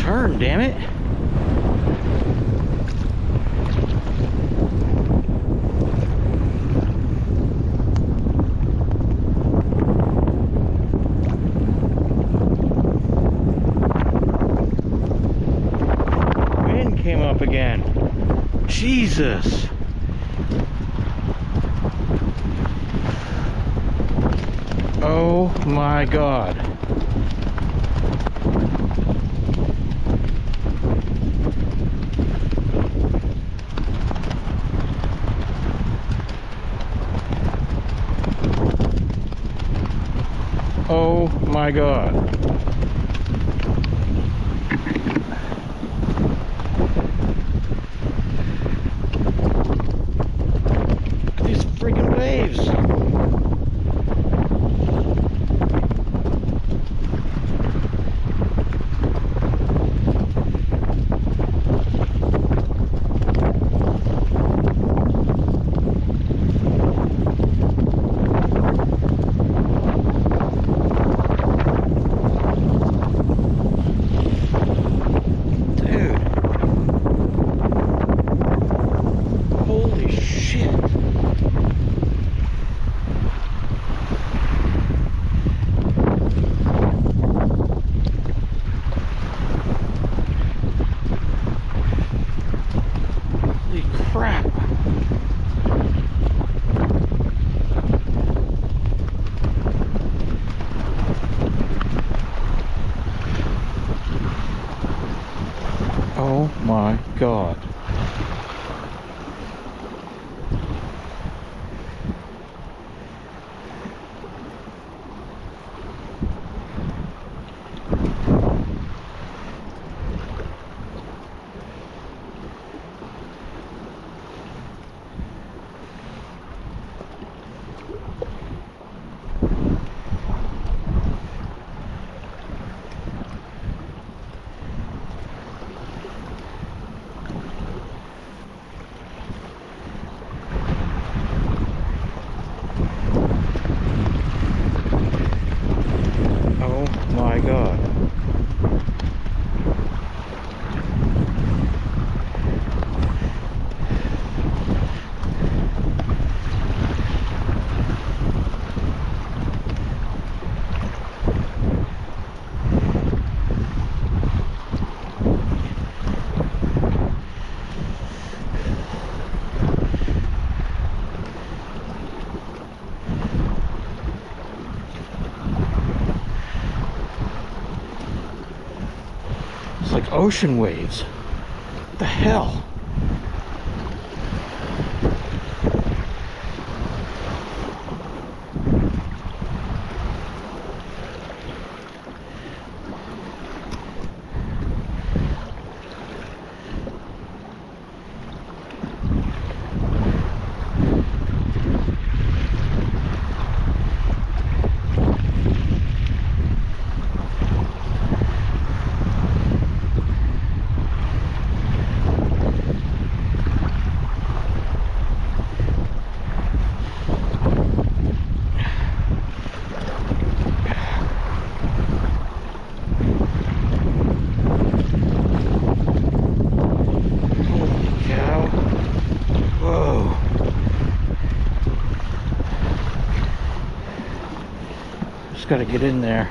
turn, damn it. Wind came up again. Jesus. Oh my God. Oh my God. Look at these freaking waves. Crap. Oh my God. My God. It's like ocean waves. What the hell? Just gotta get in there.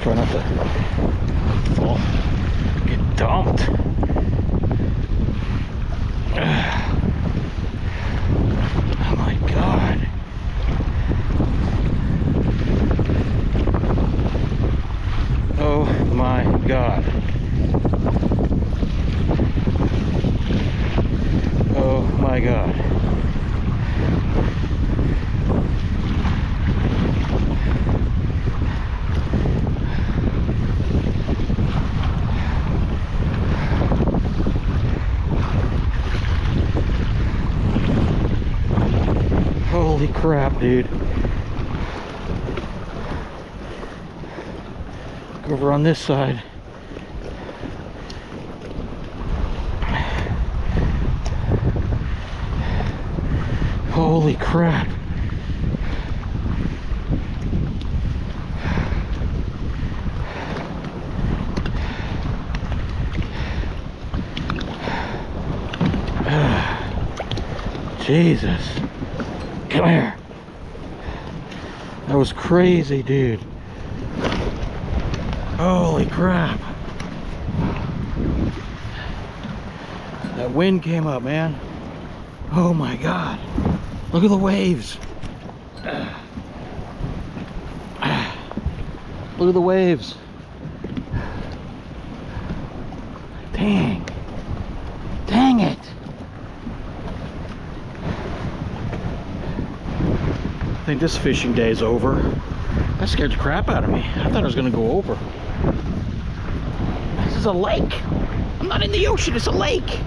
Try not to fall. Get dumped. Oh my God. Oh my God. Oh my God. Holy crap, dude. Go over on this side. Holy crap. Jesus. Come here. That was crazy, dude. Holy crap. That wind came up, man. Oh my God. Look at the waves. Look at the waves. Dang. Dang it. I think this fishing day is over. That scared the crap out of me. I thought it was gonna go over. This is a lake. I'm not in the ocean, it's a lake.